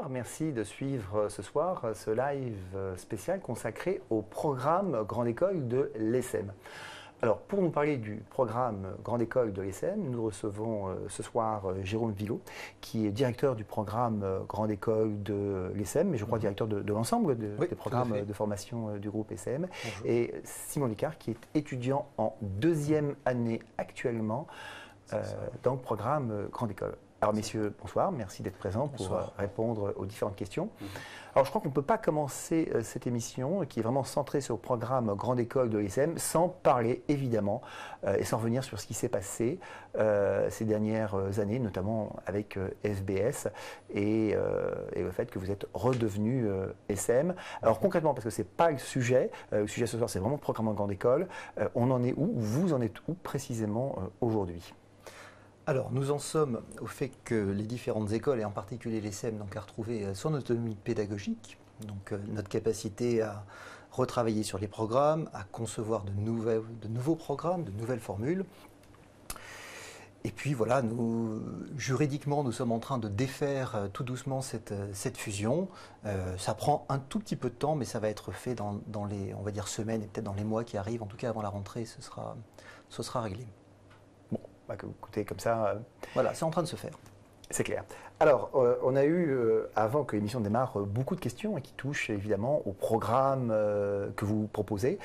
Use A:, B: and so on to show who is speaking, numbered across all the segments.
A: bonsoir, merci de suivre ce soir ce live spécial consacré au programme Grande École de l'ESSEM. Alors, pour nous parler du programme Grande École de l'ESSEM, nous recevons ce soir Jérôme Villot, qui est directeur du programme Grande École de l'ESSEM, mais je crois directeur de l'ensemble des programmes de formation du groupe ESSEM, et Simon Licard, qui est étudiant en deuxième année actuellement dans le programme Grande École. Alors messieurs, bonsoir, merci d'être présents pour répondre aux différentes questions. Alors je crois qu'on ne peut pas commencer cette émission qui est vraiment centrée sur le programme Grande École de l'ESSEM sans parler évidemment et sans revenir sur ce qui s'est passé ces dernières années, notamment avec FBS et le fait que vous êtes redevenu ESSEM. Alors concrètement, parce que ce n'est pas le sujet ce soir c'est vraiment le programme Grande École, on en est où, vous en êtes où précisément aujourd'hui ?
B: Alors, nous en sommes au fait que les différentes écoles, et en particulier l'ESSEM, donc, a retrouvé son autonomie pédagogique, donc notre capacité à retravailler sur les programmes, à concevoir de nouveaux programmes, de nouvelles formules. Et puis voilà, juridiquement, nous sommes en train de défaire tout doucement cette fusion. Ça prend un tout petit peu de temps, mais ça va être fait dans les, on va dire, semaines et peut-être dans les mois qui arrivent. En tout cas, avant la rentrée, ce sera réglé.
A: Écoutez, comme ça...
B: Voilà, c'est en train de se faire.
A: C'est clair. Alors, on a eu, avant que l'émission démarre, beaucoup de questions qui touchent évidemment au programme que vous proposez.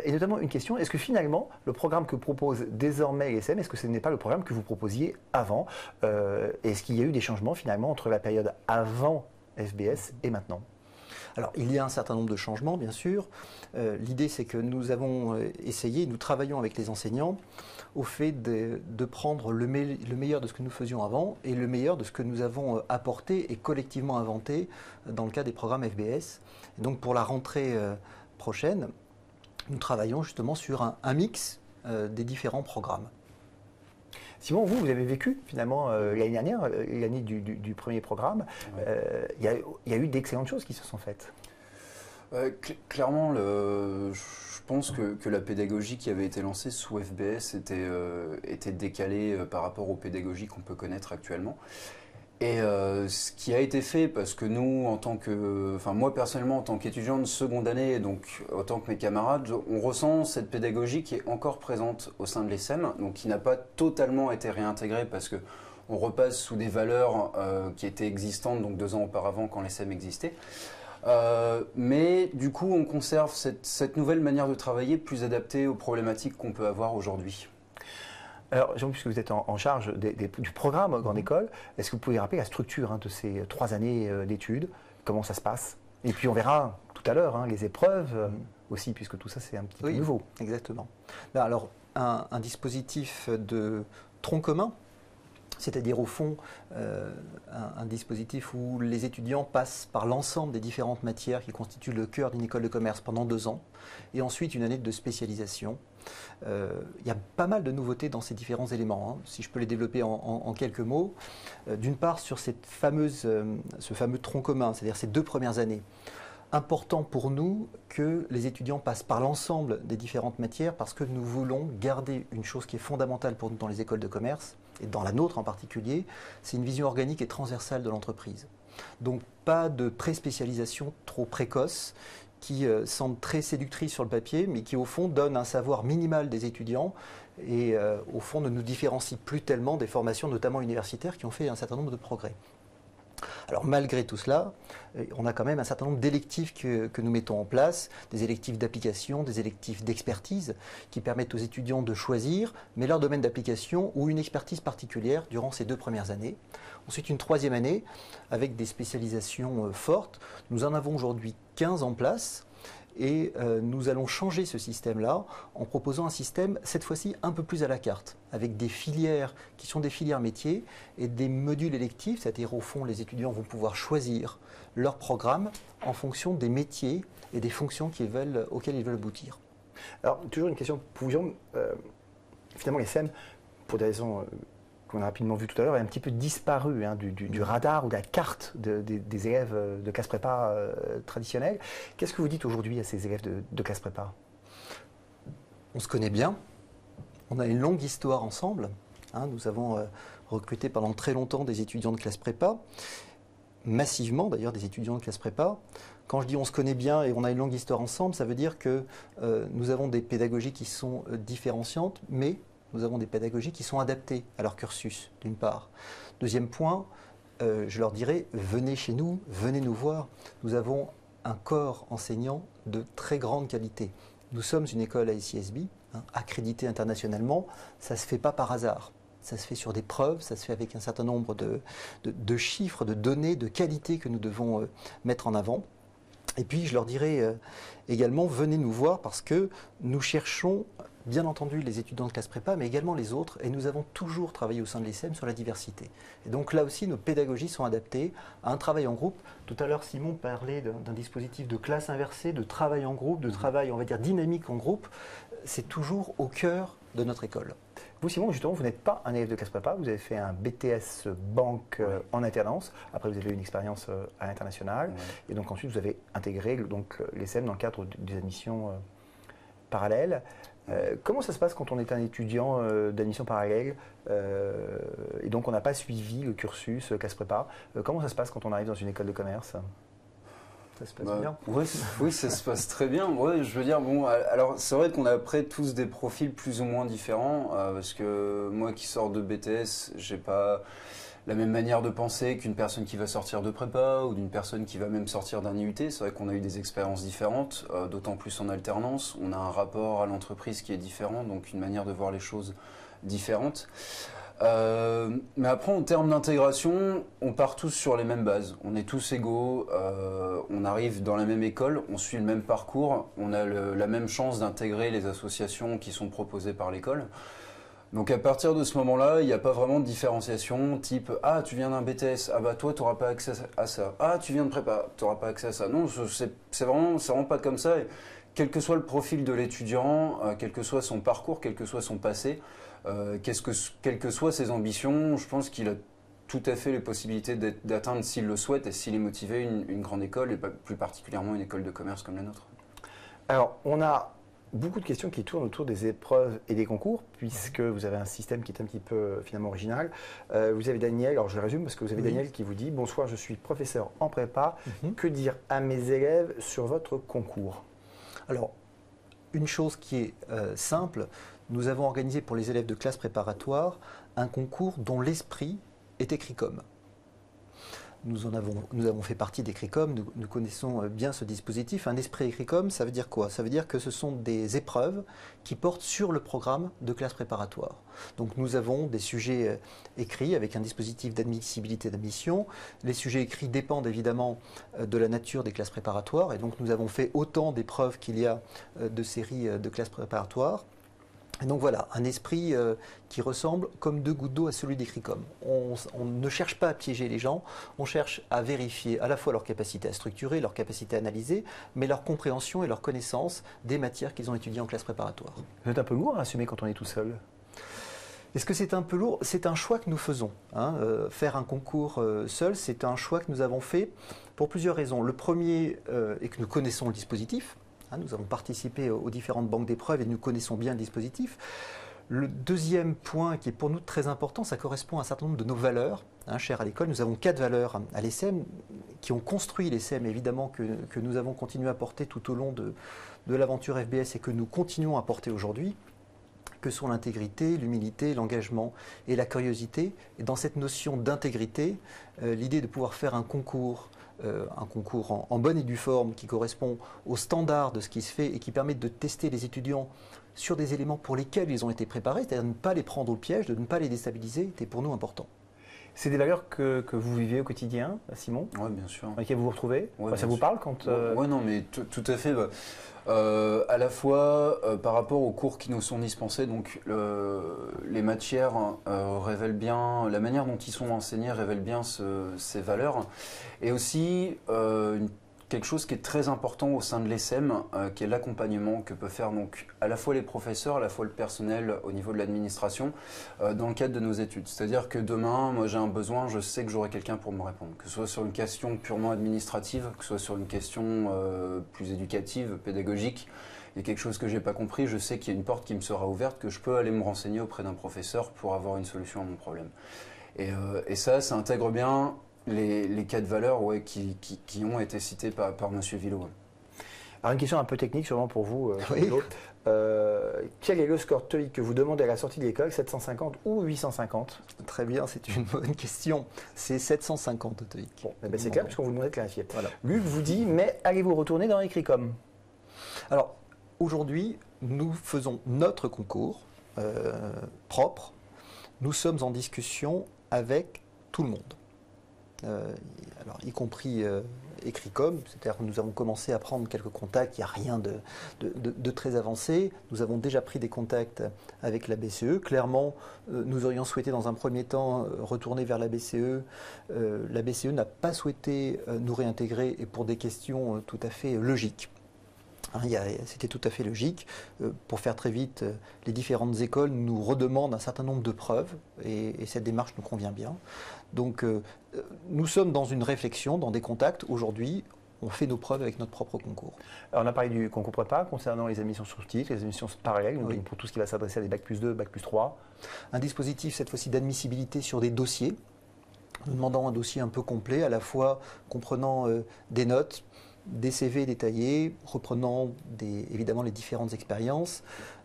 A: Et notamment une question, est-ce que finalement, le programme que propose désormais l'ESSEM, est-ce que ce n'est pas le programme que vous proposiez avant Est-ce qu'il y a eu des changements finalement entre la période avant FBS et maintenant ?
B: Alors, il y a un certain nombre de changements, bien sûr. L'idée, c'est que nous avons essayé, nous travaillons avec les enseignants au fait de prendre le meilleur de ce que nous faisions avant et le meilleur de ce que nous avons apporté et collectivement inventé dans le cas des programmes FBS. Et donc, pour la rentrée prochaine, nous travaillons justement sur un mix des différents programmes.
A: Simon, vous avez vécu finalement l'année dernière, l'année du premier programme. Il y a eu d'excellentes choses qui se sont faites.
C: Clairement, je pense que la pédagogie qui avait été lancée sous FBS était décalée par rapport aux pédagogies qu'on peut connaître actuellement. Et ce qui a été fait, parce que nous, moi personnellement, en tant qu'étudiant de seconde année, donc autant que mes camarades, on ressent cette pédagogie qui est encore présente au sein de l'ESSEM, donc qui n'a pas totalement été réintégrée parce que on repasse sous des valeurs qui étaient existantes donc 2 ans auparavant quand l'ESSEM existait. Mais du coup, on conserve cette nouvelle manière de travailler plus adaptée aux problématiques qu'on peut avoir aujourd'hui.
A: Alors, Jean, puisque vous êtes en charge du programme Grande École, est-ce que vous pouvez rappeler la structure de ces 3 années d'études, comment ça se passe? Et puis on verra tout à l'heure les épreuves aussi, puisque tout ça c'est un petit peu nouveau.
B: Exactement. Alors, un dispositif de tronc commun, c'est-à-dire au fond un dispositif où les étudiants passent par l'ensemble des différentes matières qui constituent le cœur d'une école de commerce pendant 2 ans, et ensuite une année de spécialisation. Il y a pas mal de nouveautés dans ces différents éléments, si je peux les développer en quelques mots. D'une part, sur ce fameux tronc commun, c'est-à-dire ces 2 premières années. Important pour nous que les étudiants passent par l'ensemble des différentes matières parce que nous voulons garder une chose qui est fondamentale pour nous dans les écoles de commerce, et dans la nôtre en particulier, c'est une vision organique et transversale de l'entreprise. Donc pas de pré-spécialisation trop précoce qui semble très séductrice sur le papier, mais qui au fond donne un savoir minimal des étudiants et au fond ne nous différencie plus tellement des formations, notamment universitaires, qui ont fait un certain nombre de progrès. Alors malgré tout cela, on a quand même un certain nombre d'électifs que nous mettons en place, des électifs d'application, des électifs d'expertise, qui permettent aux étudiants de choisir, mais leur domaine d'application ou une expertise particulière durant ces 2 premières années. Ensuite, une 3e année, avec des spécialisations fortes. Nous en avons aujourd'hui 15 en place. Et nous allons changer ce système-là en proposant un système, cette fois-ci, un peu plus à la carte, avec des filières qui sont des filières métiers et des modules électifs, c'est-à-dire au fond, les étudiants vont pouvoir choisir leur programme en fonction des métiers et des fonctions auxquelles ils veulent aboutir.
A: Alors, toujours une question pour vous, finalement, l'ESSEM, pour des raisons qu'on a rapidement vu tout à l'heure, est un petit peu disparu du radar ou de la carte des élèves de classe prépa traditionnels. Qu'est-ce que vous dites aujourd'hui à ces élèves de classe prépa?
B: On se connaît bien, on a une longue histoire ensemble. Nous avons recruté pendant très longtemps des étudiants de classe prépa. massivement d'ailleurs des étudiants de classe prépa. Quand je dis on se connaît bien et on a une longue histoire ensemble, ça veut dire que nous avons des pédagogies qui sont différenciantes, mais nous avons des pédagogies qui sont adaptées à leur cursus, d'une part. Deuxième point, je leur dirais, venez chez nous, venez nous voir. Nous avons un corps enseignant de très grande qualité. Nous sommes une école ASISB, accréditée internationalement, ça ne se fait pas par hasard. Ça se fait sur des preuves, ça se fait avec un certain nombre de chiffres, de données, de qualités que nous devons mettre en avant. Et puis je leur dirais également, venez nous voir parce que nous cherchons, bien entendu, les étudiants de classe prépa, mais également les autres, et nous avons toujours travaillé au sein de l'ESSEM sur la diversité. Et donc là aussi, nos pédagogies sont adaptées à un travail en groupe. Tout à l'heure, Simon parlait d'un dispositif de classe inversée, de travail en groupe, de travail, on va dire, dynamique en groupe. C'est toujours au cœur de notre école.
A: Vous, Simon, justement, vous n'êtes pas un élève de classe prépa, vous avez fait un BTS banque en alternance. Après, vous avez eu une expérience à l'international. Et donc ensuite, vous avez intégré l'ESSEM dans le cadre des admissions parallèles. Comment ça se passe quand on est un étudiant d'admission parallèle et donc on n'a pas suivi le cursus classe prépa? Comment ça se passe quand on arrive dans une école de commerce? Ça se passe bien?
C: Oui, ça se passe très bien. Ouais, je veux dire, bon, alors c'est vrai qu'on a après tous des profils plus ou moins différents parce que moi qui sors de BTS, j'ai pas la même manière de penser qu'une personne qui va sortir de prépa ou d'une personne qui va même sortir d'un IUT. C'est vrai qu'on a eu des expériences différentes, d'autant plus en alternance. On a un rapport à l'entreprise qui est différent, donc une manière de voir les choses différente. Mais après, en termes d'intégration, on part tous sur les mêmes bases. On est tous égaux, on arrive dans la même école, on suit le même parcours, on a la même chance d'intégrer les associations qui sont proposées par l'école. Donc à partir de ce moment-là, il n'y a pas vraiment de différenciation type « Ah, tu viens d'un BTS, ah bah toi, tu n'auras pas accès à ça. Ah, tu viens de prépa, tu n'auras pas accès à ça. » Non, c'est vraiment pas comme ça. Et quel que soit le profil de l'étudiant, quel que soit son parcours, quel que soit son passé, quelles que soient ses ambitions, je pense qu'il a tout à fait les possibilités d'atteindre, s'il le souhaite et s'il est motivé, une grande école, et plus particulièrement une école de commerce comme la nôtre.
A: Alors, on a beaucoup de questions qui tournent autour des épreuves et des concours, puisque vous avez un système qui est un petit peu finalement original. Vous avez Daniel, alors je le résume parce que vous avez Daniel qui vous dit « Bonsoir, je suis professeur en prépa. Que dire à mes élèves sur votre concours ?»
B: Alors, une chose qui est simple, nous avons organisé pour les élèves de classe préparatoire un concours dont l'esprit est Écricom. Nous avons fait partie d'Écricom, nous connaissons bien ce dispositif. Un esprit Écricom, ça veut dire quoi? Ça veut dire que ce sont des épreuves qui portent sur le programme de classe préparatoire. Donc nous avons des sujets écrits avec un dispositif d'admissibilité d'admission. Les sujets écrits dépendent évidemment de la nature des classes préparatoires et donc nous avons fait autant d'épreuves qu'il y a de séries de classes préparatoires. Et donc voilà, un esprit qui ressemble comme deux gouttes d'eau à celui d'Écricom. On ne cherche pas à piéger les gens, on cherche à vérifier à la fois leur capacité à structurer, leur capacité à analyser, mais leur compréhension et leur connaissance des matières qu'ils ont étudiées en classe préparatoire.
A: Vous êtes un peu lourd à assumer quand on est tout seul?
B: Est-ce que c'est un peu lourd? C'est un choix que nous faisons. Faire un concours seul, c'est un choix que nous avons fait pour plusieurs raisons. Le premier est que nous connaissons le dispositif. Nous avons participé aux différentes banques d'épreuves et nous connaissons bien le dispositif. Le deuxième point qui est pour nous très important, ça correspond à un certain nombre de nos valeurs chères à l'école. Nous avons 4 valeurs à l'ESSEM qui ont construit l'ESSEM, évidemment, que nous avons continué à porter tout au long de l'aventure FBS et que nous continuons à porter aujourd'hui, que sont l'intégrité, l'humilité, l'engagement et la curiosité. Et dans cette notion d'intégrité, l'idée de pouvoir faire un concours en bonne et due forme qui correspond aux standards de ce qui se fait et qui permet de tester les étudiants sur des éléments pour lesquels ils ont été préparés, c'est-à-dire de ne pas les prendre au piège, de ne pas les déstabiliser, était pour nous important.
A: C'est des valeurs que vous vivez au quotidien, Simon?
C: Oui, bien sûr.
A: Dans lesquelles vous vous retrouvez? Ça vous parle quand
C: Oui, non, mais tout à fait. À la fois par rapport aux cours qui nous sont dispensés, donc les matières révèlent bien, la manière dont ils sont enseignés révèle bien ces valeurs, et aussi quelque chose qui est très important au sein de l'ESSEM, qui est l'accompagnement que peut faire donc à la fois les professeurs, à la fois le personnel au niveau de l'administration, dans le cadre de nos études. C'est-à-dire que demain, moi j'ai un besoin, je sais que j'aurai quelqu'un pour me répondre, que ce soit sur une question purement administrative, que ce soit sur une question plus éducative, pédagogique. Il y a quelque chose que je n'ai pas compris, je sais qu'il y a une porte qui me sera ouverte, que je peux aller me renseigner auprès d'un professeur pour avoir une solution à mon problème. Et ça intègre bien les cas de valeur qui ont été cités par M. Villot.
A: Alors une question un peu technique sûrement pour vous,
B: Oui.
A: quel est le score TOEIC que vous demandez à la sortie de l'école, 750 ou 850?
B: Très bien, c'est une bonne question. C'est 750 TOEIC.
A: Bon, eh ben c'est clair puisqu'on vous demandait de clarifier.
B: Voilà.
A: Luc vous dit, mais allez-vous retourner dans l'Écricom?
B: Alors, aujourd'hui, nous faisons notre concours propre. Nous sommes en discussion avec tout le monde. Alors, y compris Écricom, c'est-à-dire que nous avons commencé à prendre quelques contacts, il n'y a rien de très avancé. Nous avons déjà pris des contacts avec la BCE. Clairement, nous aurions souhaité dans un premier temps retourner vers la BCE. La BCE n'a pas souhaité nous réintégrer et pour des questions tout à fait logiques. C'était tout à fait logique. Pour faire très vite, les différentes écoles nous redemandent un certain nombre de preuves et cette démarche nous convient bien. Donc nous sommes dans une réflexion, dans des contacts. Aujourd'hui, on fait nos preuves avec notre propre concours.
A: Alors on a parlé du concours prépa concernant les admissions sur titre, les admissions parallèles, donc
B: Oui.
A: pour tout ce qui va s'adresser à des bac plus 2, bac plus 3.
B: Un dispositif cette fois-ci d'admissibilité sur des dossiers. Nous demandons un dossier un peu complet, à la fois comprenant des notes, des CV détaillés, reprenant évidemment les différentes expériences,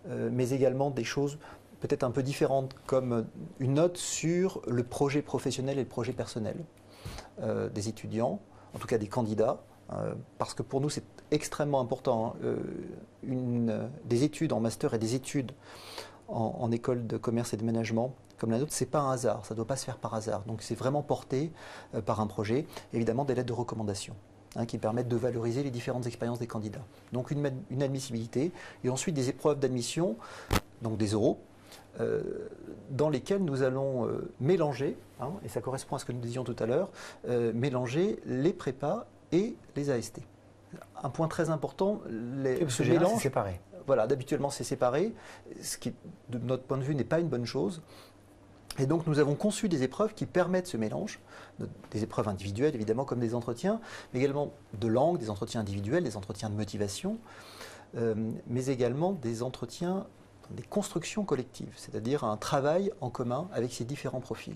B: mais également des choses peut-être un peu différentes, comme une note sur le projet professionnel et le projet personnel des étudiants, en tout cas des candidats, parce que pour nous c'est extrêmement important. Des études en master et des études en école de commerce et de management, comme la nôtre, ce n'est pas un hasard, ça ne doit pas se faire par hasard. Donc c'est vraiment porté par un projet, évidemment des lettres de recommandation. Qui permettent de valoriser les différentes expériences des candidats. Donc une admissibilité et ensuite des épreuves d'admission, donc des oraux, dans lesquels nous allons mélanger, et ça correspond à ce que nous disions tout à l'heure, mélanger les prépas et les AST. Un point très important,
A: ce mélange c'est séparé.
B: Voilà, d'habituellement c'est séparé, ce qui de notre point de vue n'est pas une bonne chose. Et donc nous avons conçu des épreuves qui permettent ce mélange, des épreuves individuelles évidemment comme des entretiens, mais également de langue, des entretiens individuels, des entretiens de motivation, mais également des entretiens, des constructions collectives, c'est-à-dire un travail en commun avec ces différents profils.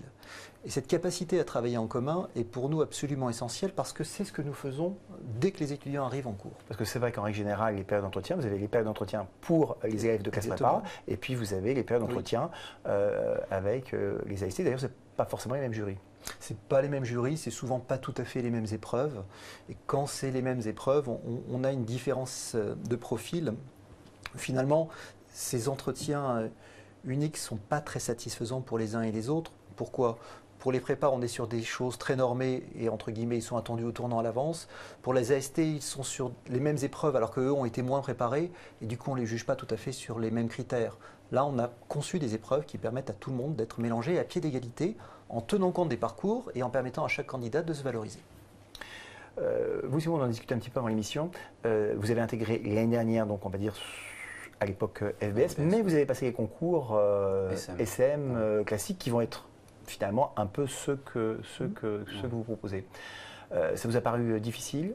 B: Et cette capacité à travailler en commun est pour nous absolument essentielle parce que c'est ce que nous faisons dès que les étudiants arrivent en cours.
A: Parce que c'est vrai qu'en règle générale, les périodes d'entretien, vous avez les périodes d'entretien pour les élèves de classe prépa, et puis vous avez les périodes d'entretien avec les AST. D'ailleurs, ce n'est pas forcément les mêmes jurys.
B: Ce n'est pas les mêmes jurys, c'est souvent pas tout à fait les mêmes épreuves. Et quand c'est les mêmes épreuves, on a une différence de profil. Finalement, ces entretiens uniques ne sont pas très satisfaisants pour les uns et les autres. Pourquoi ? Pour les prépas, on est sur des choses très normées et entre guillemets, ils sont attendus au tournant à l'avance. Pour les AST, ils sont sur les mêmes épreuves alors qu'eux ont été moins préparés et du coup, on ne les juge pas tout à fait sur les mêmes critères. Là, on a conçu des épreuves qui permettent à tout le monde d'être mélangés à pied d'égalité en tenant compte des parcours et en permettant à chaque candidat de se valoriser.
A: Vous, Simon, on en discutait un petit peu avant l'émission. Vous avez intégré l'année dernière, donc on va dire à l'époque FBS, mais vous avez passé les concours SM classiques qui vont être finalement un peu ceux que vous proposez. Ça vous a paru difficile ?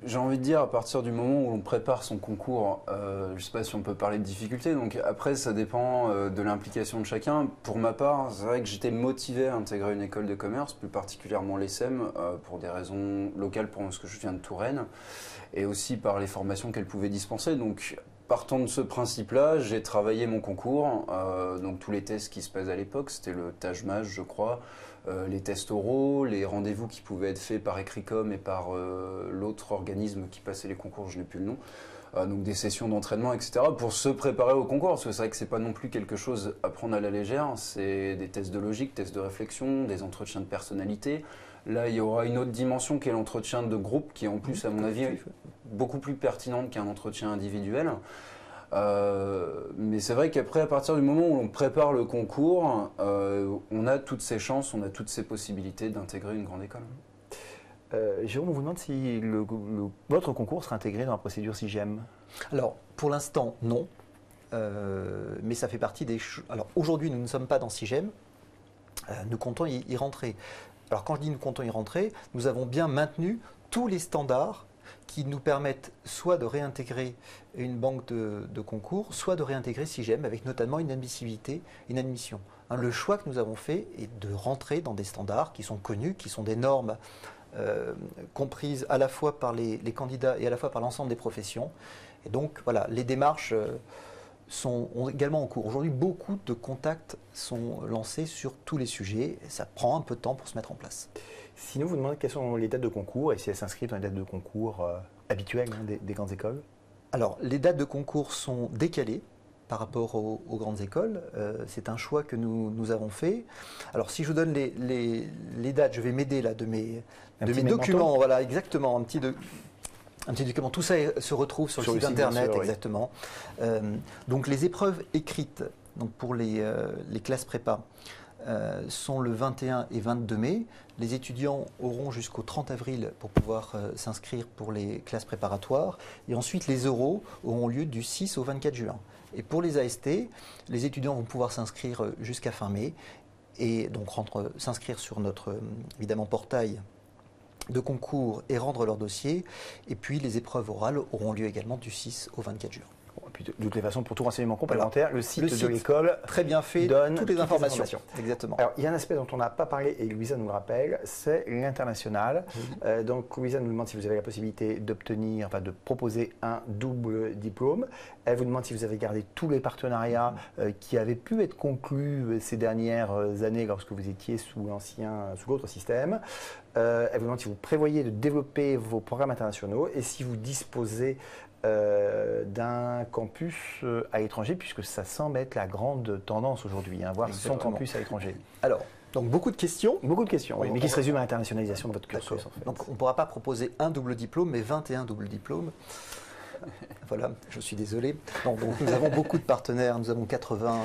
C: J'ai envie de dire, à partir du moment où on prépare son concours, je ne sais pas si on peut parler de difficulté, donc après ça dépend de l'implication de chacun. Pour ma part, c'est vrai que j'étais motivé à intégrer une école de commerce, plus particulièrement l'ESSEM, pour des raisons locales, parce que je viens de Touraine, et aussi par les formations qu'elle pouvait dispenser. Donc partant de ce principe-là, j'ai travaillé mon concours, donc tous les tests qui se passaient à l'époque, c'était le TAGE-MAGE je crois, les tests oraux, les rendez-vous qui pouvaient être faits par Écricom et par l'autre organisme qui passait les concours, je n'ai plus le nom, donc des sessions d'entraînement, etc. pour se préparer au concours, parce que c'est vrai que c'est pas non plus quelque chose à prendre à la légère, c'est des tests de logique, tests de réflexion, des entretiens de personnalité. Là, il y aura une autre dimension qui est l'entretien de groupe, qui est en plus, à mon avis, beaucoup plus pertinente qu'un entretien individuel. Mais c'est vrai qu'après, à partir du moment où on prépare le concours, on a toutes ces chances, on a toutes ces possibilités d'intégrer une grande école.
A: Jérôme, on vous demande si votre concours sera intégré dans la procédure SIGEM.
B: Alors, pour l'instant, non. Mais ça fait partie des choses. Alors, aujourd'hui, nous ne sommes pas dans SIGEM. Nous comptons y rentrer. Alors, quand je dis nous comptons y rentrer, nous avons bien maintenu tous les standards qui nous permettent soit de réintégrer une banque de concours, soit de réintégrer SIGEM avec notamment une admissibilité, une admission. Le choix que nous avons fait est de rentrer dans des standards qui sont connus, qui sont des normes comprises à la fois par les candidats et à la fois par l'ensemble des professions. Et donc voilà, les démarches sont également en cours. Aujourd'hui, beaucoup de contacts sont lancés sur tous les sujets. Et ça prend un peu de temps pour se mettre en place.
A: Sinon, vous demandez quelles sont les dates de concours et si elles s'inscrivent dans les dates de concours habituelles des grandes écoles.
B: Alors, les dates de concours sont décalées par rapport aux grandes écoles. C'est un choix que nous avons fait. Alors, si je vous donne les dates, je vais m'aider là de mes documents. Voilà, exactement, un petit document. Tout ça se retrouve sur le site internet, sûr, exactement. Oui. Donc, les épreuves écrites donc pour les classes prépa sont le 21 et 22 mai. Les étudiants auront jusqu'au 30 avril pour pouvoir s'inscrire pour les classes préparatoires. Et ensuite, les oraux auront lieu du 6 au 24 juin. Et pour les AST, les étudiants vont pouvoir s'inscrire jusqu'à fin mai et donc s'inscrire sur notre évidemment portail de concours et rendre leur dossier. Et puis les épreuves orales auront lieu également du 6 au 24 juin.
A: Et puis de toutes les façons, pour tout renseignement complémentaire, le site de l'école
B: très bien fait
A: donne
B: toutes les informations. Exactement.
A: Alors, il y a un aspect dont on n'a pas parlé et Louisa nous le rappelle, c'est l'international. Oui. Donc Louisa nous demande si vous avez la possibilité d'obtenir, enfin de proposer un double diplôme. Elle vous demande si vous avez gardé tous les partenariats qui avaient pu être conclus ces dernières années lorsque vous étiez sous l'autre système. Elle vous demande si vous prévoyez de développer vos programmes internationaux et si vous disposez d'un campus à l'étranger, puisque ça semble être la grande tendance aujourd'hui, voir son campus à l'étranger.
B: Alors, donc beaucoup de questions.
A: Beaucoup de questions, oui, mais qui se résument à l'internationalisation de votre cursus. En fait.
B: Donc on ne pourra pas proposer un double diplôme, mais 21 doubles diplômes. Voilà, je suis désolé. Donc nous avons beaucoup de partenaires, nous avons 80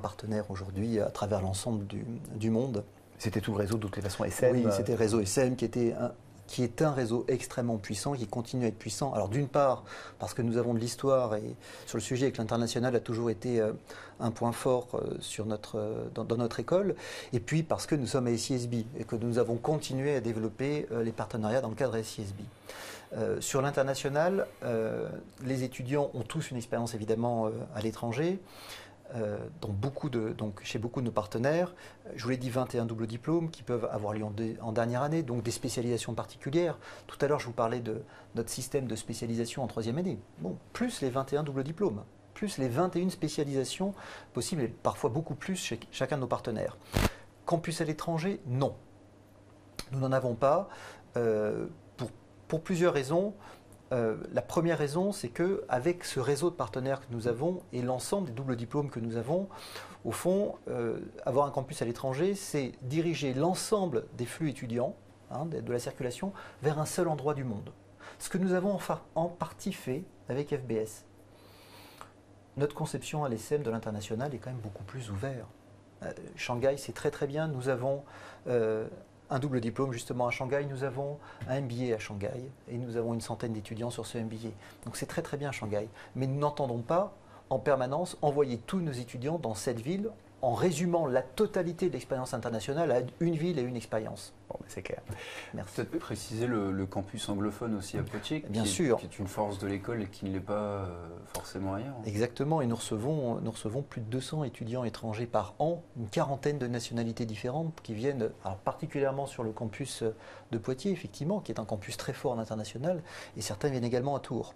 B: partenaires aujourd'hui à travers l'ensemble du monde.
A: C'était tout le réseau de toutes les façons SM.
B: Oui, c'était le réseau SM qui est un réseau extrêmement puissant, qui continue à être puissant. Alors d'une part, parce que nous avons de l'histoire et sur le sujet et que l'international a toujours été un point fort dans notre école, et puis parce que nous sommes à SISB et que nous avons continué à développer les partenariats dans le cadre SISB. Sur l'international, les étudiants ont tous une expérience évidemment à l'étranger. Chez beaucoup de nos partenaires, je vous l'ai dit, 21 doubles diplômes qui peuvent avoir lieu en dernière année, donc des spécialisations particulières. Tout à l'heure, je vous parlais de notre système de spécialisation en troisième année. Bon, plus les 21 doubles diplômes, plus les 21 spécialisations possibles, et parfois beaucoup plus chez chacun de nos partenaires. Campus à l'étranger, non. Nous n'en avons pas, pour plusieurs raisons. La première raison, c'est qu'avec ce réseau de partenaires que nous avons et l'ensemble des doubles diplômes que nous avons, au fond, avoir un campus à l'étranger, c'est diriger l'ensemble des flux étudiants, de la circulation, vers un seul endroit du monde. Ce que nous avons en partie fait avec FBS. Notre conception à l'ESSEM de l'international est quand même beaucoup plus ouverte. Shanghai, c'est très très bien. Nous avons un double diplôme justement à Shanghai, nous avons un MBA à Shanghai et nous avons une centaine d'étudiants sur ce MBA. Donc c'est très très bien Shanghai. Mais nous n'entendons pas en permanence envoyer tous nos étudiants dans cette ville en résumant la totalité de l'expérience internationale à une ville et une expérience.
A: Bon, c'est clair.
C: Merci. Peut-être préciser le campus anglophone aussi à Poitiers,
B: bien
C: qui
B: sûr.
C: Qui est une force de l'école et qui ne l'est pas forcément ailleurs.
B: Exactement, et nous recevons plus de 200 étudiants étrangers par an, une quarantaine de nationalités différentes qui viennent, alors particulièrement sur le campus de Poitiers, effectivement, qui est un campus très fort en international, et certains viennent également à Tours.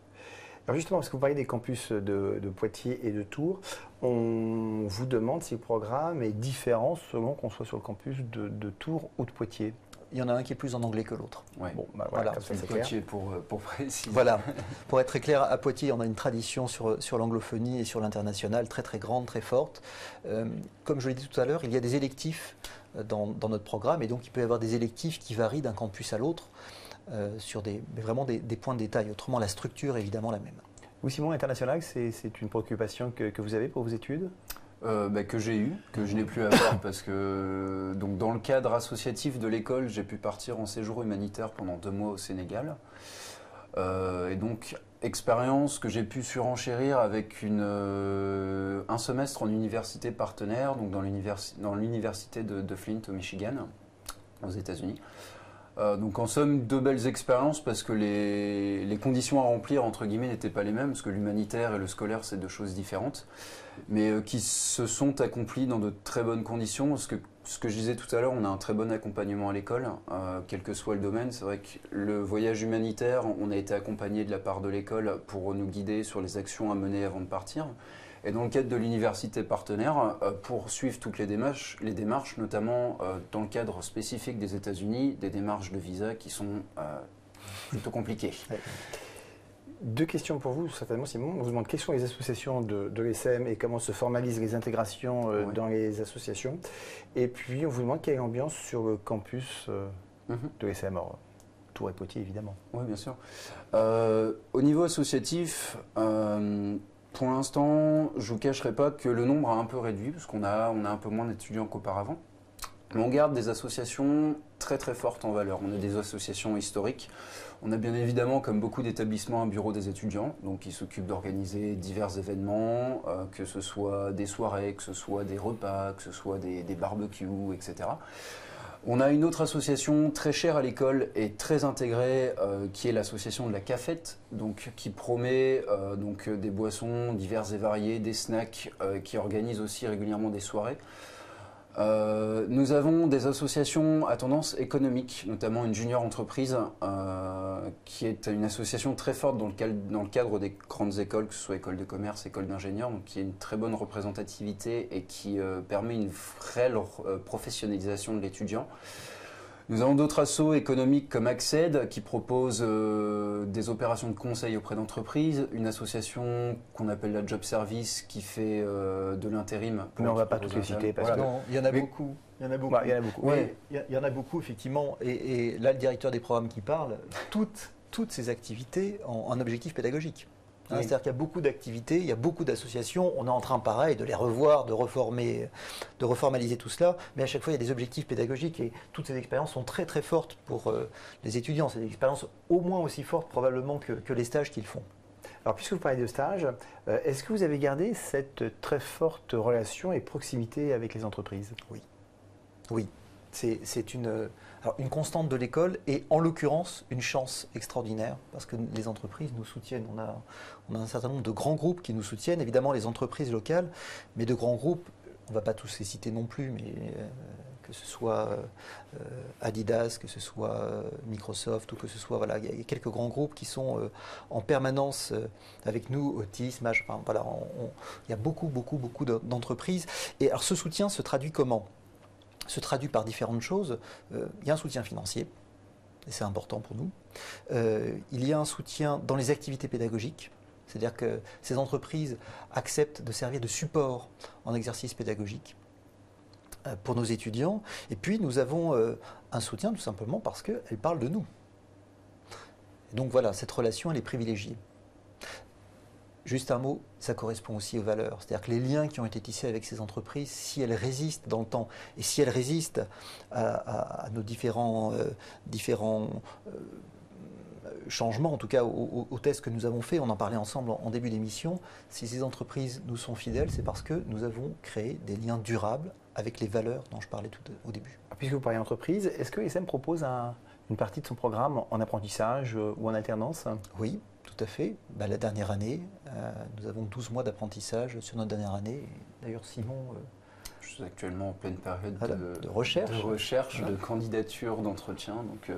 A: Alors justement, parce que vous parlez des campus de Poitiers et de Tours, on vous demande si le programme est différent selon qu'on soit sur le campus de Tours ou de Poitiers.
B: Il y en a un qui est plus en anglais que l'autre.
C: Ouais.
A: Bon, voilà, comme ça,
C: c'est Poitiers pour préciser.
B: Voilà, pour être très clair, à Poitiers, on a une tradition sur l'anglophonie et sur l'international très très grande, très forte. Comme je l'ai dit tout à l'heure, il y a des électifs dans notre programme, et donc il peut y avoir des électifs qui varient d'un campus à l'autre. Sur vraiment des points de détail. Autrement, la structure est évidemment la même.
A: Oui, Simon, l'international, c'est une préoccupation que vous avez pour vos études ?
C: Que j'ai eu, que je n'ai plus à avoir parce que donc dans le cadre associatif de l'école, j'ai pu partir en séjour humanitaire pendant 2 mois au Sénégal. Et donc, expérience que j'ai pu surenchérir avec un semestre en université partenaire, donc dans l'université de Flint au Michigan, aux États-Unis. Donc en somme, 2 belles expériences parce que les conditions à remplir, entre guillemets, n'étaient pas les mêmes, parce que l'humanitaire et le scolaire, c'est 2 choses différentes, mais qui se sont accomplies dans de très bonnes conditions. Parce que ce que je disais tout à l'heure, on a un très bon accompagnement à l'école, quel que soit le domaine. C'est vrai que le voyage humanitaire, on a été accompagné de la part de l'école pour nous guider sur les actions à mener avant de partir. Et dans le cadre de l'université partenaire, pour suivre toutes les démarches, notamment dans le cadre spécifique des États-Unis, des démarches de visa qui sont plutôt compliquées.
A: Ouais. 2 questions pour vous, certainement, Simon. On vous demande quelles sont les associations de l'ESM et comment se formalisent les intégrations dans les associations. Et puis, on vous demande quelle est l'ambiance sur le campus de l'ESM. Alors, Tours et Poitiers, évidemment.
C: Oui, bien sûr. Au niveau associatif, pour l'instant, je ne vous cacherai pas que le nombre a un peu réduit, parce qu'on a un peu moins d'étudiants qu'auparavant. Mais on garde des associations très très fortes en valeur. On a des associations historiques. On a bien évidemment, comme beaucoup d'établissements, un bureau des étudiants, donc qui s'occupe d'organiser divers événements, que ce soit des soirées, que ce soit des repas, que ce soit des barbecues, etc. On a une autre association très chère à l'école et très intégrée, qui est l'association de la Cafette, donc qui promet donc des boissons diverses et variées, des snacks, qui organise aussi régulièrement des soirées. Nous avons des associations à tendance économique, notamment une junior entreprise, qui est une association très forte dans le cadre des grandes écoles, que ce soit école de commerce, école d'ingénieur, donc qui a une très bonne représentativité et qui permet une réelle professionnalisation de l'étudiant. Nous avons d'autres assos économiques comme Acced qui proposent des opérations de conseil auprès d'entreprises, une association qu'on appelle la Job Service qui fait de l'intérim.
A: Mais on ne va pas tous les citer parce que...
B: Non, il y en a beaucoup. Il y en a beaucoup.
A: Ouais, il y en a beaucoup.
B: Ouais, il y en a beaucoup, effectivement. Et là, le directeur des programmes qui parle, toutes ces activités en objectif pédagogique.
A: Oui.
B: C'est-à-dire qu'il y a beaucoup d'activités, il y a beaucoup d'associations. On est en train, pareil, de les revoir, de reformaliser tout cela. Mais à chaque fois, il y a des objectifs pédagogiques et toutes ces expériences sont très très fortes pour les étudiants. C'est des expériences au moins aussi fortes probablement que les stages qu'ils font.
A: Alors, puisque vous parlez de stage, est-ce que vous avez gardé cette très forte relation et proximité avec les entreprises?
B: Oui. Oui. C'est une constante de l'école et en l'occurrence une chance extraordinaire parce que les entreprises nous soutiennent. On a un certain nombre de grands groupes qui nous soutiennent, évidemment les entreprises locales, mais de grands groupes, on ne va pas tous les citer non plus, mais que ce soit Adidas, que ce soit Microsoft ou que ce soit, voilà, il y a quelques grands groupes qui sont en permanence avec nous, Otis, Mage, enfin, voilà, il y a beaucoup d'entreprises. Et alors ce soutien se traduit comment ? Se traduit par différentes choses. Il y a un soutien financier, et c'est important pour nous. Il y a un soutien dans les activités pédagogiques, c'est-à-dire que ces entreprises acceptent de servir de support en exercice pédagogique pour nos étudiants. Et puis nous avons un soutien tout simplement parce qu'elles parlent de nous. Et donc voilà, cette relation, elle est privilégiée. Juste un mot, ça correspond aussi aux valeurs. C'est-à-dire que les liens qui ont été tissés avec ces entreprises, si elles résistent dans le temps et si elles résistent à nos différents changements, en tout cas aux tests que nous avons faits, on en parlait ensemble en début d'émission, si ces entreprises nous sont fidèles, c'est parce que nous avons créé des liens durables avec les valeurs dont je parlais tout au début.
A: Puisque vous parlez d'entreprise, est-ce que l'ESM propose une partie de son programme en apprentissage ou en alternance?
B: Oui. Tout à fait. La dernière année, nous avons 12 mois d'apprentissage sur notre dernière année. D'ailleurs, Simon...
C: Je suis actuellement en pleine période
B: de recherche,
C: de candidature, d'entretien. Donc,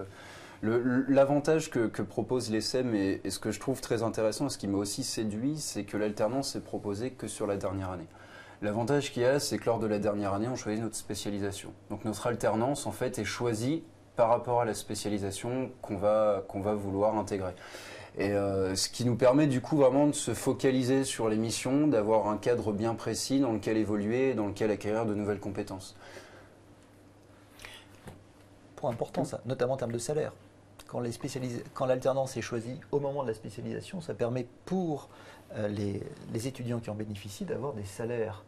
C: l'avantage que propose l'ESM et ce que je trouve très intéressant, et ce qui m'a aussi séduit, c'est que l'alternance est proposée que sur la dernière année. L'avantage qu'il y a, c'est que lors de la dernière année, on choisit notre spécialisation. Donc notre alternance, en fait, est choisie par rapport à la spécialisation qu'on va vouloir intégrer. Et ce qui nous permet du coup vraiment de se focaliser sur les missions, d'avoir un cadre bien précis dans lequel évoluer et dans lequel acquérir de nouvelles compétences.
B: Point important ça, notamment en termes de salaire. Quand l'alternance est choisie au moment de la spécialisation, ça permet pour les étudiants qui en bénéficient d'avoir des salaires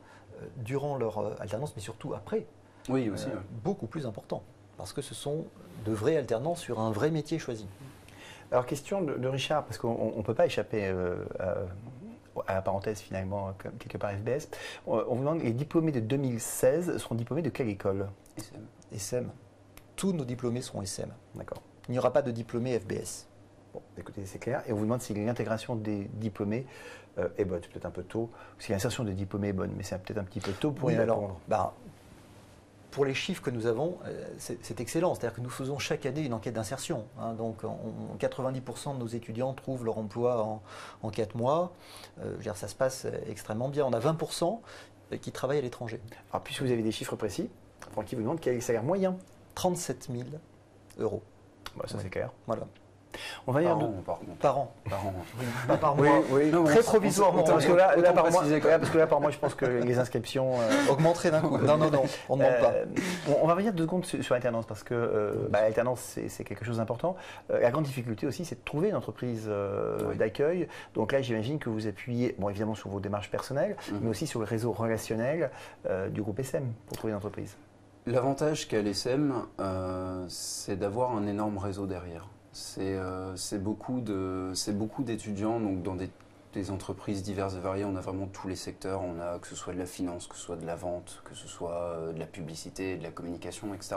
B: durant leur alternance, mais surtout après.
C: Oui, aussi.
B: Beaucoup plus importants, parce que ce sont de vrais alternants sur un vrai métier choisi.
A: Alors, question de Richard, parce qu'on ne peut pas échapper à la parenthèse finalement, quelque part FBS. On vous demande, les diplômés de 2016 seront diplômés de quelle école?
C: ESM.
B: ESM. tous nos diplômés seront SM.
A: D'accord.
B: Il n'y aura pas de diplômés FBS.
A: Bon, écoutez, c'est clair. Et on vous demande si l'intégration des diplômés est bonne. C'est peut-être un peu tôt. Si l'insertion des diplômés est bonne, mais c'est peut-être un petit peu tôt pour y répondre.
B: Pour les chiffres que nous avons, c'est excellent. C'est-à-dire que nous faisons chaque année une enquête d'insertion. Donc, 90% de nos étudiants trouvent leur emploi en 4 mois. Ça se passe extrêmement bien. On a 20% qui travaillent à l'étranger.
A: Alors, puisque vous avez des chiffres précis, Francky vous demande quel est le salaire moyen.
B: 37 000 euros.
A: Ça, c'est clair.
B: Voilà.
A: On va dire
B: par an.
A: Oui,
B: pas par mois.
A: Oui.
B: Non, très provisoirement.
A: Parce que là, par mois, je pense que les inscriptions
B: augmenteraient d'un coup. Non, on ne demande pas.
A: On va revenir 2 secondes sur l'alternance parce que l'alternance, c'est quelque chose d'important. La grande difficulté aussi, c'est de trouver une entreprise d'accueil. Donc là, j'imagine que vous appuyez, évidemment, sur vos démarches personnelles, mais aussi sur le réseau relationnel du groupe SM pour trouver une entreprise.
C: L'avantage qu'a l'ESM, c'est d'avoir un énorme réseau derrière. C'est beaucoup d'étudiants donc dans des entreprises diverses et variées. On a vraiment tous les secteurs. On a que ce soit de la finance, que ce soit de la vente, que ce soit de la publicité, de la communication, etc.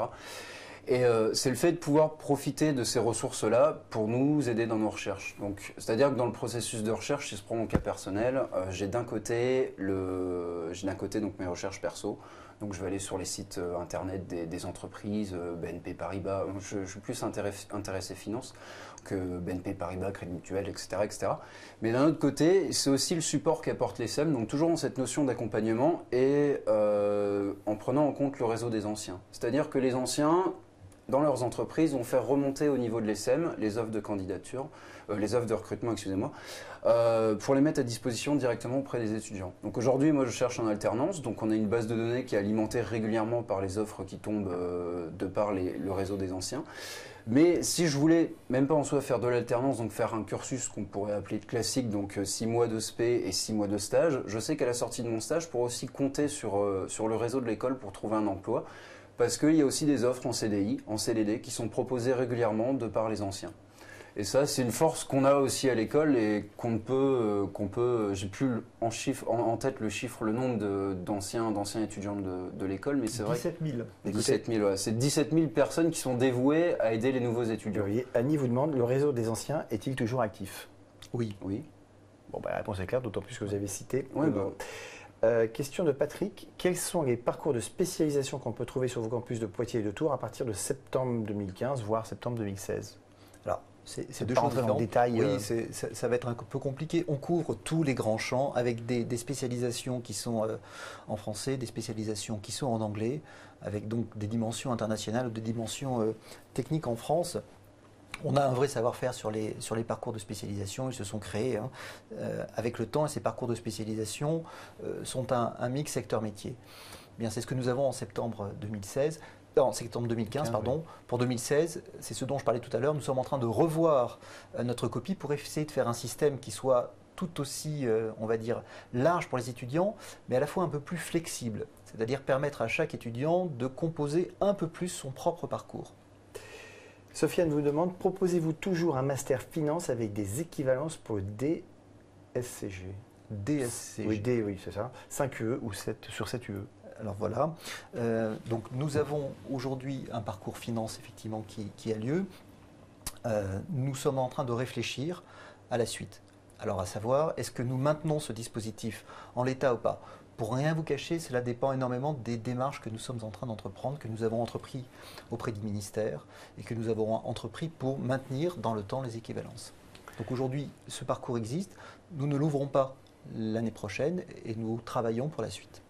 C: Et c'est le fait de pouvoir profiter de ces ressources-là pour nous aider dans nos recherches. Donc, c'est-à-dire que dans le processus de recherche, si je prends mon cas personnel, j'ai d'un côté donc mes recherches perso. Donc je vais aller sur les sites internet des entreprises, BNP Paribas, je suis plus intéressé finance que BNP Paribas, Crédit Mutuel, etc. etc. Mais d'un autre côté, c'est aussi le support qu'apporte l'ESM, donc toujours dans cette notion d'accompagnement et en prenant en compte le réseau des anciens. C'est-à-dire que les anciens, dans leurs entreprises, vont faire remonter au niveau de l'ESM les offres de candidature, les offres de recrutement, excusez-moi, pour les mettre à disposition directement auprès des étudiants. Donc aujourd'hui, moi je cherche en alternance, donc on a une base de données qui est alimentée régulièrement par les offres qui tombent de par le réseau des anciens. Mais si je voulais, même pas en soi faire de l'alternance, donc faire un cursus qu'on pourrait appeler classique, donc 6 mois de spé et 6 mois de stage, je sais qu'à la sortie de mon stage, je pourrais aussi compter sur le réseau de l'école pour trouver un emploi. Parce qu'il y a aussi des offres en CDI, en CDD, qui sont proposées régulièrement de par les anciens. Et ça, c'est une force qu'on a aussi à l'école et j'ai plus en tête le nombre d'anciens étudiants de l'école, mais c'est vrai.
B: 17 000.
C: 17 000, ouais. C'est 17 000 personnes qui sont dévouées à aider les nouveaux étudiants.
A: Oui. Annie vous demande, le réseau des anciens est-il toujours actif?
B: Oui.
A: Bon, la réponse est claire, d'autant plus que vous avez cité.
C: Oui,
A: question de Patrick, quels sont les parcours de spécialisation qu'on peut trouver sur vos campus de Poitiers et de Tours à partir de septembre 2015, voire septembre 2016?
B: Alors, c'est deux choses différentes.
A: Détail,
B: oui, ça va être un peu compliqué. On couvre tous les grands champs avec des spécialisations qui sont en français, des spécialisations qui sont en anglais, avec donc des dimensions internationales ou des dimensions techniques en France. On a un vrai savoir-faire sur les parcours de spécialisation, ils se sont créés avec le temps et ces parcours de spécialisation sont un mix secteur-métier. Bien, c'est ce que nous avons en septembre 2016. En septembre 2015, pardon. Oui. Pour 2016, c'est ce dont je parlais tout à l'heure, nous sommes en train de revoir notre copie pour essayer de faire un système qui soit tout aussi, on va dire, large pour les étudiants, mais à la fois un peu plus flexible, c'est-à-dire permettre à chaque étudiant de composer un peu plus son propre parcours.
A: Sofiane vous demande, proposez-vous toujours un master finance avec des équivalences pour le DSCG?
B: DSCG.
A: Oui, c'est ça. 5 UE ou 7 sur 7 UE.
B: Alors voilà, donc nous avons aujourd'hui un parcours finance effectivement qui a lieu. Nous sommes en train de réfléchir à la suite. Alors à savoir, est-ce que nous maintenons ce dispositif en l'état ou pas? Pour rien vous cacher, cela dépend énormément des démarches que nous sommes en train d'entreprendre, que nous avons entrepris auprès du ministère et que nous avons entrepris pour maintenir dans le temps les équivalences. Donc aujourd'hui, ce parcours existe. Nous ne l'ouvrons pas l'année prochaine et nous travaillons pour la suite.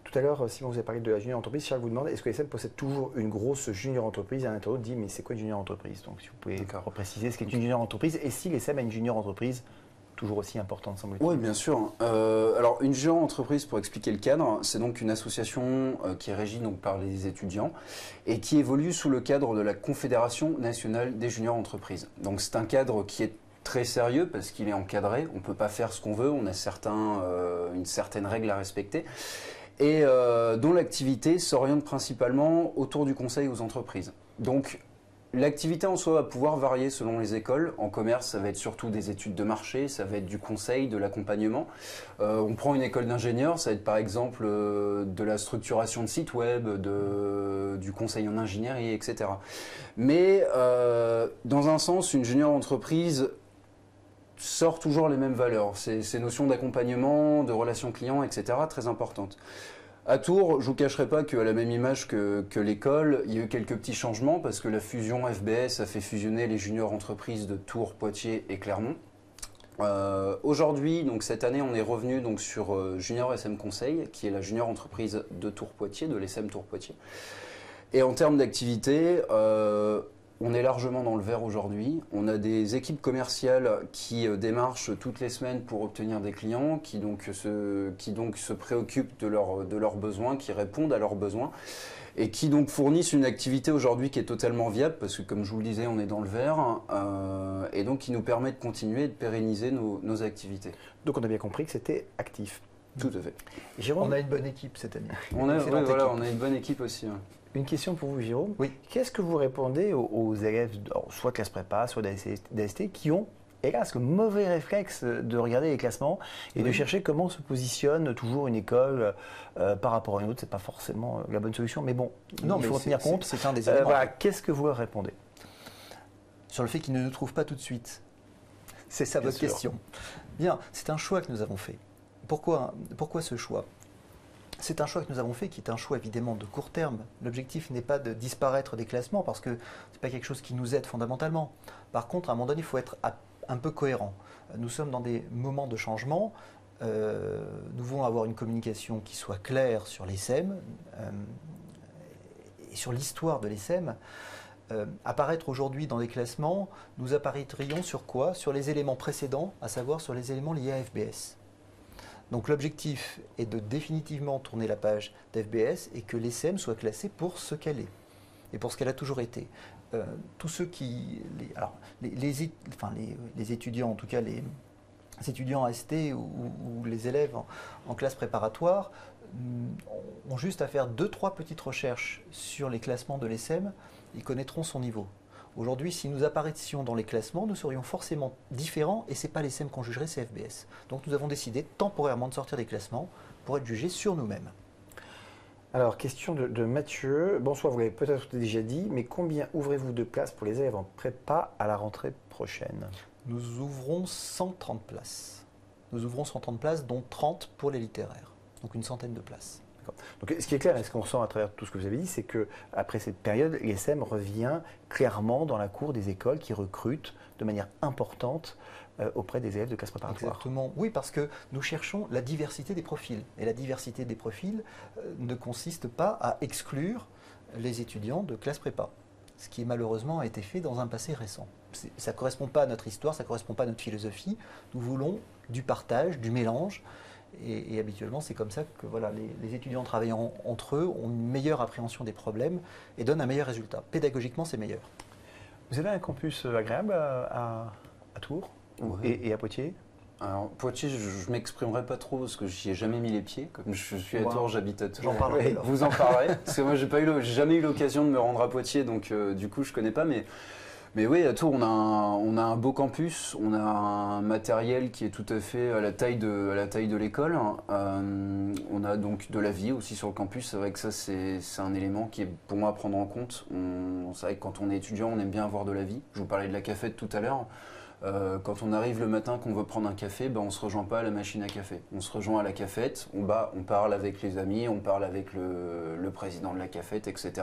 A: Tout à l'heure, Simon, vous avez parlé de la junior entreprise. Charles vous demande, est-ce que l'ESM possède toujours une grosse junior entreprise? Un internaute dit, mais c'est quoi une junior entreprise? Donc si vous pouvez repréciser ce qu'est une junior entreprise et si l'ESM a une junior entreprise toujours aussi importante, semble-t-il.
C: Oui, bien sûr. Alors, une junior entreprise, pour expliquer le cadre, c'est donc une association qui est régie donc, par les étudiants et qui évolue sous le cadre de la Confédération nationale des juniors entreprises. Donc c'est un cadre qui est très sérieux parce qu'il est encadré. On ne peut pas faire ce qu'on veut. On a une certaine règle à respecter. Et dont l'activité s'oriente principalement autour du conseil aux entreprises. Donc, l'activité en soi va pouvoir varier selon les écoles. En commerce, ça va être surtout des études de marché, ça va être du conseil, de l'accompagnement. On prend une école d'ingénieur, ça va être par exemple de la structuration de sites web, du conseil en ingénierie, etc. Mais dans un sens, une junior entreprise sort toujours les mêmes valeurs. Ces notions d'accompagnement, de relations clients, etc., très importantes. À Tours, je ne vous cacherai pas qu'à la même image que l'école, il y a eu quelques petits changements parce que la fusion FBS a fait fusionner les juniors entreprises de Tours, Poitiers et Clermont. Aujourd'hui, donc cette année, on est revenu donc sur Junior SM Conseil, qui est la junior entreprise de Tours-Poitiers, de l'ESM Tours-Poitiers. Et en termes d'activité, on est largement dans le vert aujourd'hui. On a des équipes commerciales qui démarchent toutes les semaines pour obtenir des clients, qui donc se préoccupent de leurs besoins, qui répondent à leurs besoins et qui donc fournissent une activité aujourd'hui qui est totalement viable parce que comme je vous le disais, on est dans le vert et donc qui nous permet de continuer et de pérenniser nos activités.
A: Donc on a bien compris que c'était actif.
C: Tout à fait.
B: Jérôme, on a une bonne équipe cette année.
C: On a une bonne équipe aussi. Hein.
A: Une question pour vous, Jérôme.
B: Oui.
A: Qu'est-ce que vous répondez aux élèves, soit classe prépa, soit d'AST, qui ont, hélas, le mauvais réflexe de regarder les classements et de chercher comment se positionne toujours une école par rapport à une autre? C'est pas forcément la bonne solution, mais bon, il faut en tenir compte.
B: C'est un des éléments.
A: Voilà, qu'est-ce que vous leur répondez?
B: Sur le fait qu'ils ne nous trouvent pas tout de suite. C'est ça votre question. Bien, c'est un choix que nous avons fait. Pourquoi ce choix? C'est un choix que nous avons fait qui est un choix évidemment de court terme. L'objectif n'est pas de disparaître des classements parce que ce n'est pas quelque chose qui nous aide fondamentalement. Par contre, à un moment donné, il faut être un peu cohérent. Nous sommes dans des moments de changement. Nous voulons avoir une communication qui soit claire sur l'ESM et sur l'histoire de l'ESM. Apparaître aujourd'hui dans les classements, nous apparaîtrions sur quoi? Sur les éléments précédents, à savoir sur les éléments liés à FBS. Donc l'objectif est de définitivement tourner la page d'FBS et que l'ESM soit classée pour ce qu'elle est et pour ce qu'elle a toujours été. Tous ceux qui... les étudiants, en tout cas les étudiants AST ou les élèves en classe préparatoire, ont juste à faire 2-3 petites recherches sur les classements de l'ESM, ils connaîtront son niveau. Aujourd'hui, si nous apparaissions dans les classements, nous serions forcément différents et ce n'est pas l'ESM qu'on jugerait, c'est FBS. Donc nous avons décidé temporairement de sortir des classements pour être jugés sur nous-mêmes.
A: Alors, question de Mathieu. Bonsoir, vous l'avez peut-être déjà dit, mais combien ouvrez-vous de places pour les élèves en prépa à la rentrée prochaine?
B: Nous ouvrons 130 places. Nous ouvrons 130 places, dont 30 pour les littéraires. Donc une centaine de places.
A: Donc, ce qui est clair, et ce qu'on ressent à travers tout ce que vous avez dit, c'est qu'après cette période, l'ESM revient clairement dans la cour des écoles qui recrutent de manière importante auprès des élèves de classe préparatoire.
B: Exactement. Oui, parce que nous cherchons la diversité des profils. Et la diversité des profils ne consiste pas à exclure les étudiants de classe prépa, ce qui malheureusement a été fait dans un passé récent. Ça ne correspond pas à notre histoire, ça ne correspond pas à notre philosophie. Nous voulons du partage, du mélange. Et habituellement, c'est comme ça que voilà, les étudiants travaillant entre eux ont une meilleure appréhension des problèmes et donnent un meilleur résultat. Pédagogiquement, c'est meilleur.
A: Vous avez un campus agréable à Tours et à Poitiers?
C: Alors, Poitiers, je ne m'exprimerai pas trop parce que j'y ai jamais mis les pieds. Comme je suis à Tours, j'habite à Tours.
B: J'en parlerai.
C: Vous en parlerez. Parce que moi, j'ai jamais eu l'occasion de me rendre à Poitiers, donc du coup, je ne connais pas. Mais oui, à Tours, on a un beau campus, on a un matériel qui est tout à fait à la taille de l'école. On a donc de la vie aussi sur le campus. C'est vrai que ça, c'est un élément qui est pour moi à prendre en compte. C'est vrai que quand on est étudiant, on aime bien avoir de la vie. Je vous parlais de la cafette tout à l'heure. Quand on arrive le matin, qu'on veut prendre un café, on ne se rejoint pas à la machine à café. On se rejoint à la cafette, on parle avec les amis, on parle avec le président de la cafette, etc.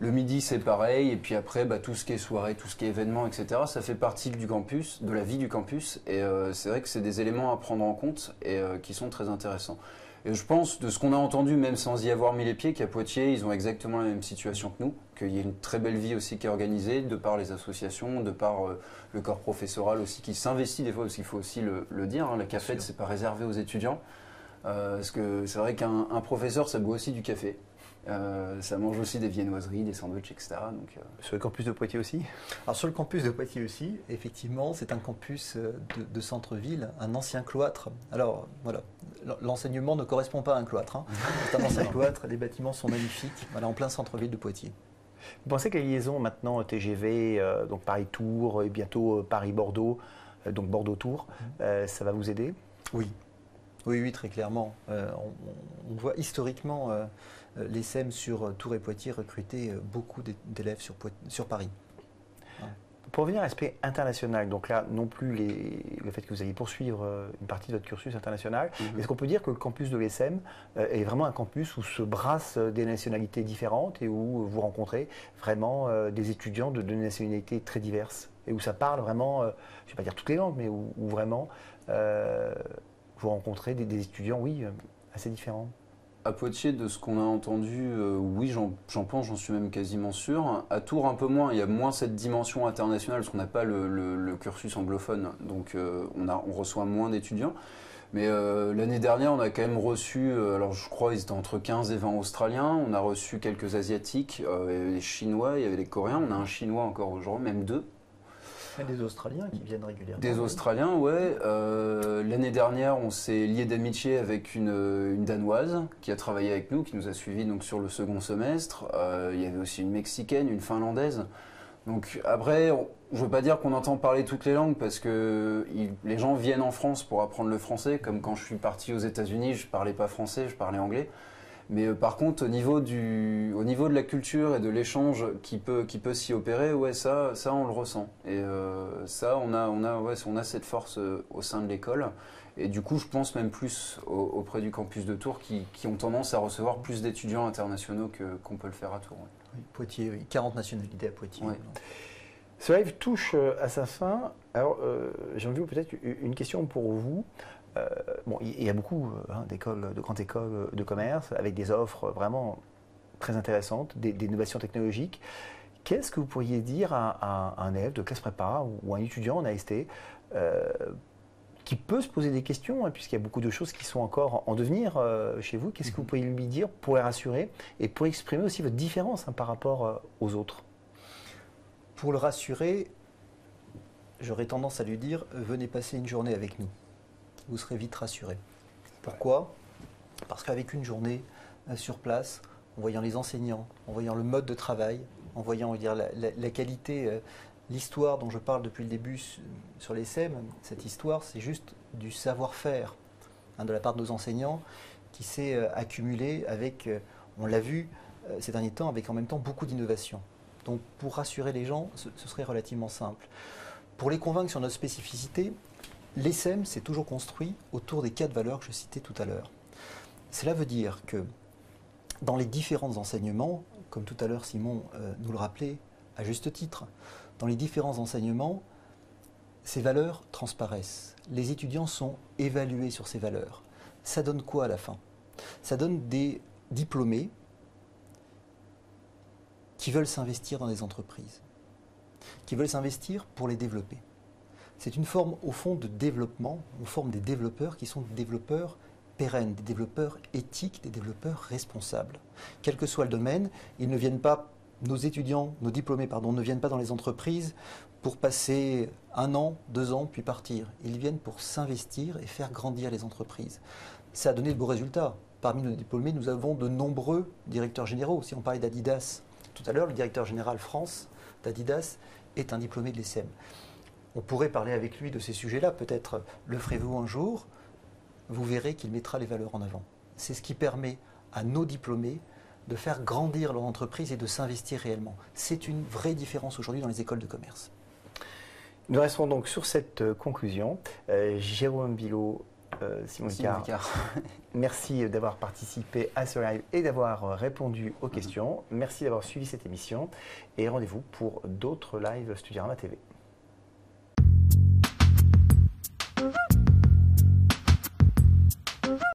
C: Le midi, c'est pareil, et puis après, tout ce qui est soirée, tout ce qui est événement, etc., ça fait partie du campus, de la vie du campus, et c'est vrai que c'est des éléments à prendre en compte et qui sont très intéressants. Et je pense, de ce qu'on a entendu, même sans y avoir mis les pieds, qu'à Poitiers, ils ont exactement la même situation que nous, qu'il y a une très belle vie aussi qui est organisée, de par les associations, de par le corps professoral aussi, qui s'investit des fois, parce qu'il faut aussi le dire, hein, la cafette, c'est pas réservé aux étudiants, parce que c'est vrai qu'un professeur, ça boit aussi du café. Ça mange aussi des viennoiseries, des sandwichs, etc. Donc,
A: Sur le campus de Poitiers aussi?
B: Alors sur le campus de Poitiers aussi, effectivement, c'est un campus de centre-ville, un ancien cloître. Alors voilà, l'enseignement ne correspond pas à un cloître. Hein. C'est un ancien cloître, les bâtiments sont magnifiques, voilà, en plein centre-ville de Poitiers.
A: Vous pensez que les liaisons maintenant TGV, donc Paris-Tours et bientôt Paris-Bordeaux, donc Bordeaux-Tours, ça va vous aider?
B: Oui. Oui, très clairement. On voit historiquement l'ESSEM sur Tours et Poitiers recruter beaucoup d'élèves sur Paris.
A: Pour revenir à l'aspect international, donc là, non plus le fait que vous alliez poursuivre une partie de votre cursus international, est-ce qu'on peut dire que le campus de l'ESSEM est vraiment un campus où se brassent des nationalités différentes et où vous rencontrez vraiment des étudiants de nationalités très diverses et où ça parle vraiment, je ne vais pas dire toutes les langues, mais où vraiment vous rencontrez des étudiants, oui, assez différents?
C: À Poitiers, de ce qu'on a entendu, oui, j'en pense, j'en suis même quasiment sûr. À Tours, un peu moins, il y a moins cette dimension internationale, parce qu'on n'a pas le cursus anglophone, donc on reçoit moins d'étudiants. Mais l'année dernière, on a quand même reçu, alors je crois ils étaient entre 15 et 20 Australiens, on a reçu quelques Asiatiques, il y avait les Chinois, il y avait les Coréens, on a un Chinois encore aujourd'hui, même deux.
B: Des Australiens qui viennent régulièrement.
C: Des Australiens, ouais. L'année dernière, on s'est lié d'amitié avec une Danoise qui a travaillé avec nous, qui nous a suivis donc, sur le second semestre. Il y avait aussi une Mexicaine, une Finlandaise. Donc après, je ne veux pas dire qu'on entend parler toutes les langues parce que les gens viennent en France pour apprendre le français, comme quand je suis parti aux États-Unis, je ne parlais pas français, je parlais anglais. Mais par contre, au niveau de la culture et de l'échange qui peut s'y opérer, ouais, ça on le ressent. Et ça, on a cette force au sein de l'école. Et du coup, je pense même plus auprès du campus de Tours qui ont tendance à recevoir plus d'étudiants internationaux qu'on peut le faire à Tours. Ouais.
B: Oui, Poitiers, oui. 40 nationalités à Poitiers. Ouais.
A: Ce live touche à sa fin. Alors, j'ai envie peut-être une question pour vous. Bon, il y a beaucoup de grandes écoles de commerce avec des offres vraiment très intéressantes, des innovations technologiques. Qu'est-ce que vous pourriez dire à un élève de classe prépa ou un étudiant en AST qui peut se poser des questions, hein, puisqu'il y a beaucoup de choses qui sont encore en devenir chez vous? Qu'est-ce que vous pourriez lui dire pour les rassurer et pour exprimer aussi votre différence par rapport aux autres?
B: Pour le rassurer, j'aurais tendance à lui dire « Venez passer une journée avec nous ». Vous serez vite rassuré. Pourquoi? Parce qu'avec une journée sur place, en voyant les enseignants, en voyant le mode de travail, en voyant la qualité, l'histoire dont je parle depuis le début sur l'ESSEM, cette histoire, c'est juste du savoir-faire de la part de nos enseignants qui s'est accumulé avec, on l'a vu ces derniers temps, avec en même temps beaucoup d'innovation. Donc pour rassurer les gens, ce serait relativement simple. Pour les convaincre sur notre spécificité, l'ESSEM s'est toujours construit autour des 4 valeurs que je citais tout à l'heure. Cela veut dire que dans les différents enseignements, comme tout à l'heure Simon nous le rappelait à juste titre, dans les différents enseignements, ces valeurs transparaissent. Les étudiants sont évalués sur ces valeurs. Ça donne quoi à la fin? Ça donne des diplômés qui veulent s'investir dans des entreprises, qui veulent s'investir pour les développer. C'est une forme, au fond, de développement. On forme des développeurs qui sont des développeurs pérennes, des développeurs éthiques, des développeurs responsables. Quel que soit le domaine, ils ne viennent pas, nos étudiants, nos diplômés, pardon, ne viennent pas dans les entreprises pour passer 1 an, 2 ans, puis partir. Ils viennent pour s'investir et faire grandir les entreprises. Ça a donné de beaux résultats. Parmi nos diplômés, nous avons de nombreux directeurs généraux. Si on parlait d'Adidas tout à l'heure, le directeur général France d'Adidas est un diplômé de l'ESSEM. On pourrait parler avec lui de ces sujets-là, peut-être le ferez-vous un jour, vous verrez qu'il mettra les valeurs en avant. C'est ce qui permet à nos diplômés de faire grandir leur entreprise et de s'investir réellement. C'est une vraie différence aujourd'hui dans les écoles de commerce.
A: Nous resterons donc sur cette conclusion. Jérôme Bilot, Simon Icard, merci d'avoir participé à ce live et d'avoir répondu aux questions. Merci d'avoir suivi cette émission et rendez-vous pour d'autres lives Studioramma TV.